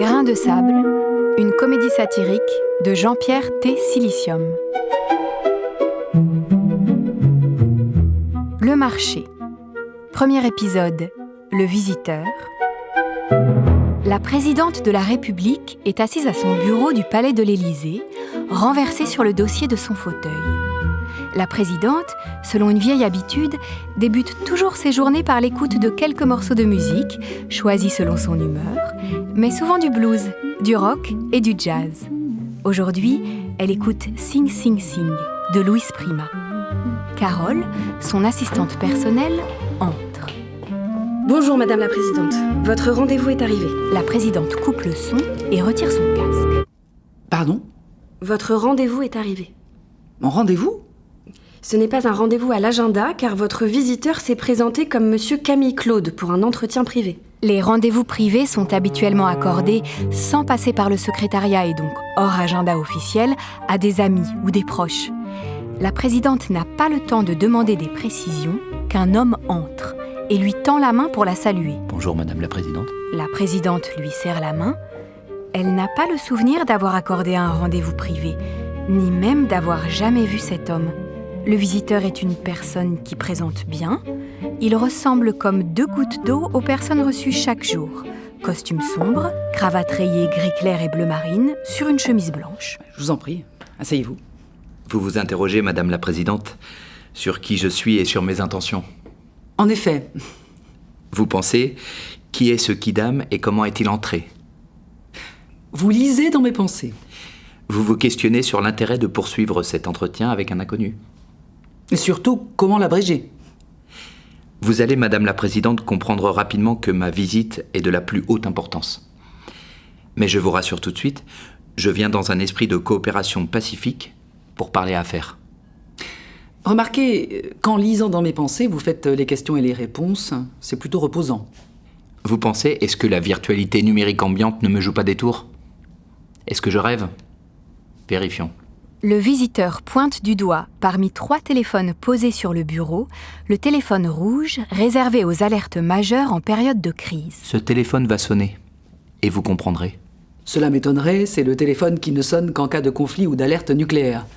grain de sable, une comédie satirique de Jean-Pierre T. Silicium. Le marché. Premier épisode, le visiteur. La présidente de la République est assise à son bureau du palais de l'Élysée, renversée sur le dossier de son fauteuil. La présidente, selon une vieille habitude, débute toujours ses journées par l'écoute de quelques morceaux de musique, choisis selon son humeur, mais souvent du blues, du rock et du jazz. Aujourd'hui, elle écoute Sing Sing Sing de Louis Prima. Carole, son assistante personnelle, entre. Bonjour Madame la Présidente, votre rendez-vous est arrivé. La présidente coupe le son et retire son casque. Pardon ? Votre rendez-vous est arrivé. Mon rendez-vous ? Ce n'est pas un rendez-vous à l'agenda, car votre visiteur s'est présenté comme Monsieur Camille Claude pour un entretien privé. Les rendez-vous privés sont habituellement accordés sans passer par le secrétariat et donc hors agenda officiel à des amis ou des proches. La présidente n'a pas le temps de demander des précisions qu'un homme entre et lui tend la main pour la saluer. Bonjour Madame la Présidente. La présidente lui serre la main. Elle n'a pas le souvenir d'avoir accordé un rendez-vous privé, ni même d'avoir jamais vu cet homme. Le visiteur est une personne qui présente bien. Il ressemble comme deux gouttes d'eau aux personnes reçues chaque jour. Costume sombre, cravate rayée gris clair et bleu marine, sur une chemise blanche. Je vous en prie, asseyez-vous. Vous vous interrogez, Madame la Présidente, sur qui je suis et sur mes intentions. En effet. Vous pensez, qui est ce Kidam et comment est-il entré ? Vous lisez dans mes pensées. Vous vous questionnez sur l'intérêt de poursuivre cet entretien avec un inconnu. Et surtout, comment l'abréger ? Vous allez, Madame la Présidente, comprendre rapidement que ma visite est de la plus haute importance. Mais je vous rassure tout de suite, je viens dans un esprit de coopération pacifique pour parler affaires. Remarquez, qu'en lisant dans mes pensées, vous faites les questions et les réponses, c'est plutôt reposant. Vous pensez, est-ce que la virtualité numérique ambiante ne me joue pas des tours ? Est-ce que je rêve ? Vérifions. Le visiteur pointe du doigt, parmi 3 téléphones posés sur le bureau, le téléphone rouge réservé aux alertes majeures en période de crise. Ce téléphone va sonner, et vous comprendrez. Cela m'étonnerait, c'est le téléphone qui ne sonne qu'en cas de conflit ou d'alerte nucléaire.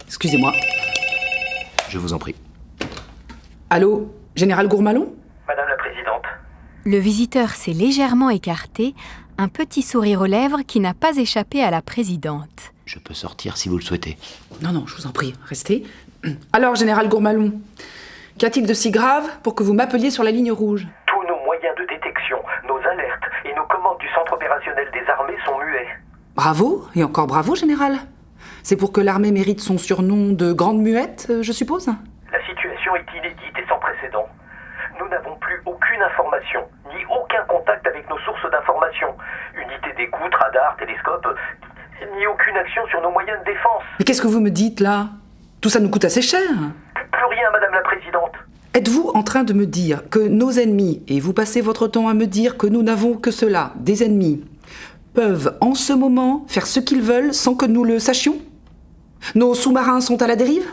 Excusez-moi. Je vous en prie. Allô, Général Gourmalon ? Madame la Présidente. Le visiteur s'est légèrement écarté, un petit sourire aux lèvres qui n'a pas échappé à la présidente. Je peux sortir si vous le souhaitez. Non, je vous en prie, restez. Alors, Général Gourmalon, qu'y a-t-il de si grave pour que vous m'appeliez sur la ligne rouge ? Tous nos moyens de détection, nos alertes et nos commandes du centre opérationnel des armées sont muets. Bravo, et encore bravo, Général. C'est pour que l'armée mérite son surnom de grande muette, je suppose ? La situation est inédite et sans précédent. Nous n'avons plus aucune information, ni aucun contact avec nos sources d'information. Unités d'écoute, radars, télescopes, ni aucune action sur nos moyens de défense. Mais qu'est-ce que vous me dites, là ? Tout ça nous coûte assez cher. Plus rien, Madame la Présidente. Êtes-vous en train de me dire que nos ennemis, et vous passez votre temps à me dire que nous n'avons que cela, des ennemis, peuvent en ce moment faire ce qu'ils veulent sans que nous le sachions ? Nos sous-marins sont à la dérive ?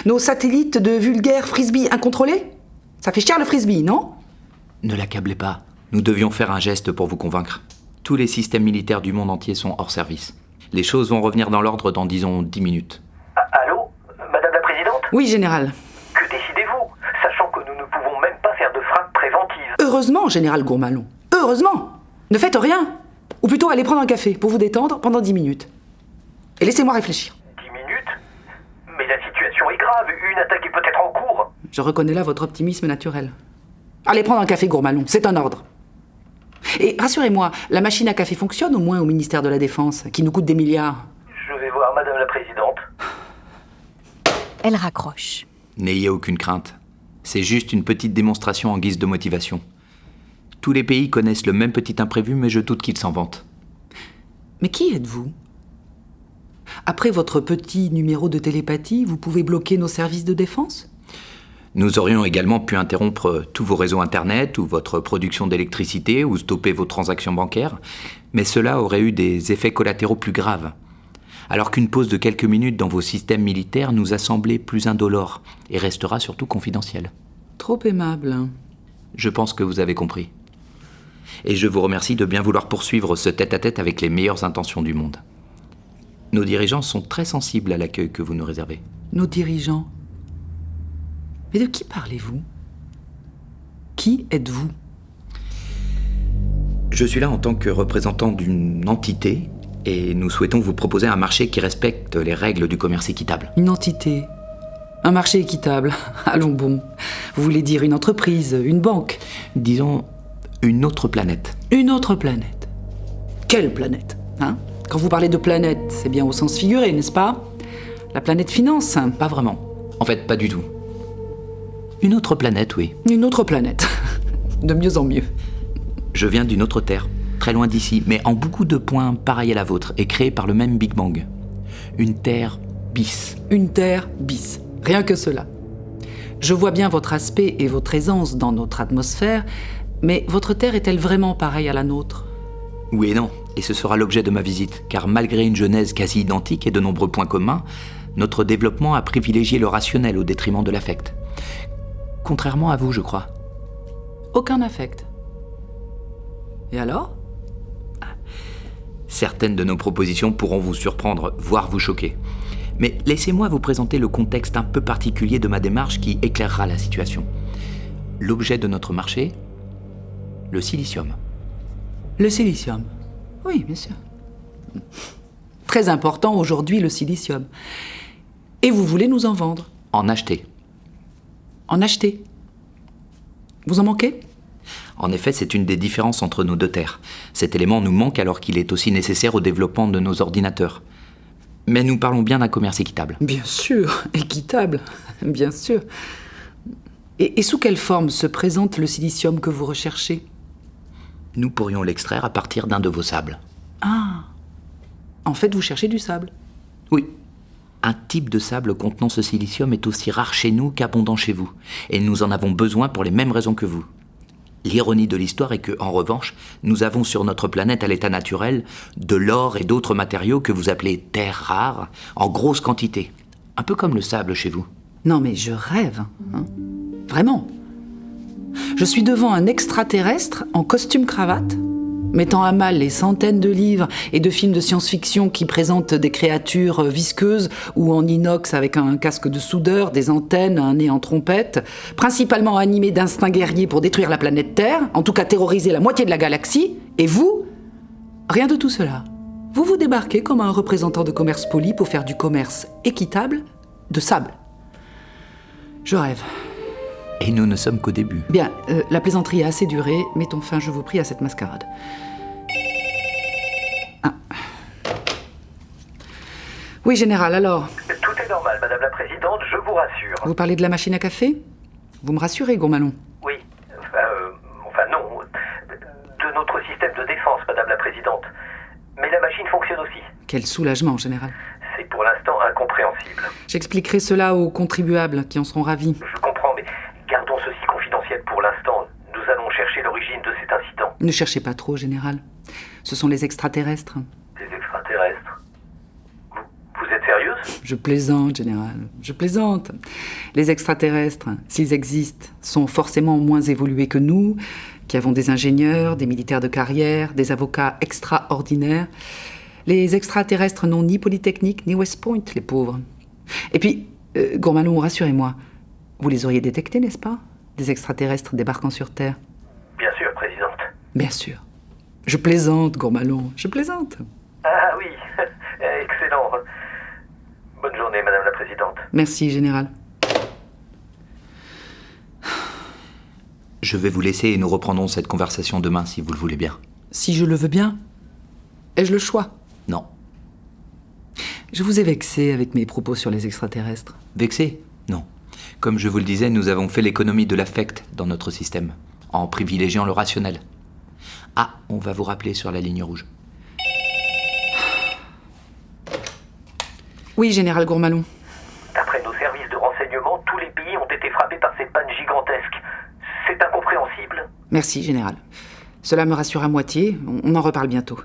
Nos satellites de vulgaires frisbees incontrôlés ? Ça fait cher le frisbee, non ? Ne l'accablez pas. Nous devions faire un geste pour vous convaincre. Tous les systèmes militaires du monde entier sont hors service. Les choses vont revenir dans l'ordre dans, disons, 10 minutes. Allô, Madame la Présidente ? Oui, Général. Que décidez-vous, sachant que nous ne pouvons même pas faire de frappe préventive ? Heureusement, Général Gourmalon. Heureusement ! Ne faites rien. Ou plutôt allez prendre un café pour vous détendre pendant 10 minutes. Et laissez-moi réfléchir. 10 minutes ? Mais la situation est grave, une attaque est peut-être en cours. Je reconnais là votre optimisme naturel. Allez prendre un café, Gourmalon, c'est un ordre. Et rassurez-moi, la machine à café fonctionne au moins au ministère de la Défense, qui nous coûte des milliards. Je vais voir Madame la Présidente. Elle raccroche. N'ayez aucune crainte. C'est juste une petite démonstration en guise de motivation. Tous les pays connaissent le même petit imprévu, mais je doute qu'ils s'en vantent. Mais qui êtes-vous ? Après votre petit numéro de télépathie, vous pouvez bloquer nos services de défense ? Nous aurions également pu interrompre tous vos réseaux Internet ou votre production d'électricité ou stopper vos transactions bancaires, mais cela aurait eu des effets collatéraux plus graves. Alors qu'une pause de quelques minutes dans vos systèmes militaires nous a semblé plus indolore et restera surtout confidentielle. Trop aimable. Je pense que vous avez compris. Et je vous remercie de bien vouloir poursuivre ce tête-à-tête avec les meilleures intentions du monde. Nos dirigeants sont très sensibles à l'accueil que vous nous réservez. Nos dirigeants. Mais de qui parlez-vous? Qui êtes-vous? Je suis là en tant que représentant d'une entité et nous souhaitons vous proposer un marché qui respecte les règles du commerce équitable. Une entité. Un marché équitable. Allons bon. Vous voulez dire une entreprise, une banque? Disons, une autre planète. Une autre planète. Quelle planète, hein? Quand vous parlez de planète, c'est bien au sens figuré, n'est-ce pas? La planète finance? Pas vraiment. En fait, pas du tout. Une autre planète, oui. Une autre planète. De mieux en mieux. Je viens d'une autre Terre, très loin d'ici, mais en beaucoup de points pareils à la vôtre, et créée par le même Big Bang. Une Terre bis. Une Terre bis. Rien que cela. Je vois bien votre aspect et votre aisance dans notre atmosphère, mais votre Terre est-elle vraiment pareille à la nôtre? Oui et non, et ce sera l'objet de ma visite, car malgré une genèse quasi identique et de nombreux points communs, notre développement a privilégié le rationnel au détriment de l'affect. Contrairement à vous, je crois. Aucun affect. Et alors? Certaines de nos propositions pourront vous surprendre, voire vous choquer. Mais laissez-moi vous présenter le contexte un peu particulier de ma démarche qui éclairera la situation. L'objet de notre marché, le silicium. Le silicium. Oui, bien sûr. Très important aujourd'hui, le silicium. Et vous voulez nous en vendre? En acheter. En acheter? Vous en manquez? En effet, c'est une des différences entre nos deux terres. Cet élément nous manque alors qu'il est aussi nécessaire au développement de nos ordinateurs. Mais nous parlons bien d'un commerce équitable. Bien sûr, équitable, bien sûr. Et sous quelle forme se présente le silicium que vous recherchez? Nous pourrions l'extraire à partir d'un de vos sables. Ah, en fait, vous cherchez du sable? Oui. Un type de sable contenant ce silicium est aussi rare chez nous qu'abondant chez vous. Et nous en avons besoin pour les mêmes raisons que vous. L'ironie de l'histoire est que, en revanche, nous avons sur notre planète à l'état naturel de l'or et d'autres matériaux que vous appelez terres rares, en grosse quantité. Un peu comme le sable chez vous. Non mais je rêve, hein. Vraiment. Je suis devant un extraterrestre en costume-cravate, mettant à mal les centaines de livres et de films de science-fiction qui présentent des créatures visqueuses ou en inox avec un casque de soudeur, des antennes, un nez en trompette, principalement animés d'instincts guerriers pour détruire la planète Terre, en tout cas terroriser la moitié de la galaxie. Et vous? Rien de tout cela. Vous vous débarquez comme un représentant de commerce poli pour faire du commerce équitable de sable. Je rêve. Et nous ne sommes qu'au début. Bien, la plaisanterie a assez duré. Mettons fin, je vous prie, à cette mascarade. Ah. Oui, général, alors? Tout est normal, Madame la Présidente, je vous rassure. Vous parlez de la machine à café? Vous me rassurez, Gourmalon? Oui, enfin non, de notre système de défense, Madame la Présidente. Mais la machine fonctionne aussi. Quel soulagement, général. C'est pour l'instant incompréhensible. J'expliquerai cela aux contribuables qui en seront ravis. Je comprends, mais gardons ceci confidentiel pour l'instant. Nous allons chercher l'origine de cet incident. Ne cherchez pas trop, général. Ce sont les extraterrestres. Des extraterrestres. Vous êtes sérieuse? Je plaisante, général. Je plaisante. Les extraterrestres, s'ils existent, sont forcément moins évolués que nous, qui avons des ingénieurs, des militaires de carrière, des avocats extraordinaires. Les extraterrestres n'ont ni Polytechnique, ni West Point, les pauvres. Et puis, Gourmalon, rassurez-moi, vous les auriez détectés, n'est-ce pas? Des extraterrestres débarquant sur Terre. Bien sûr, Présidente. Bien sûr. Je plaisante, Gourmalon, je plaisante. Ah oui, excellent. Bonne journée, Madame la Présidente. Merci, général. Je vais vous laisser et nous reprendrons cette conversation demain, si vous le voulez bien. Si je le veux bien, ai-je le choix? Non. Je vous ai vexé avec mes propos sur les extraterrestres. Vexé? Non. Comme je vous le disais, nous avons fait l'économie de l'affect dans notre système, en privilégiant le rationnel. Ah, on va vous rappeler sur la ligne rouge. Oui, général Gourmalon. D'après nos services de renseignement, tous les pays ont été frappés par cette panne gigantesque. C'est incompréhensible. Merci, général. Cela me rassure à moitié. On en reparle bientôt.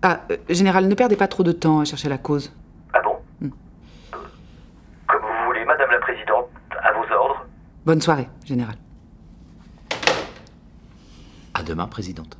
Ah, général, ne perdez pas trop de temps à chercher la cause. Ah bon? Comme vous voulez, Madame la Présidente, à vos ordres. Bonne soirée, général. À À demain, Présidente.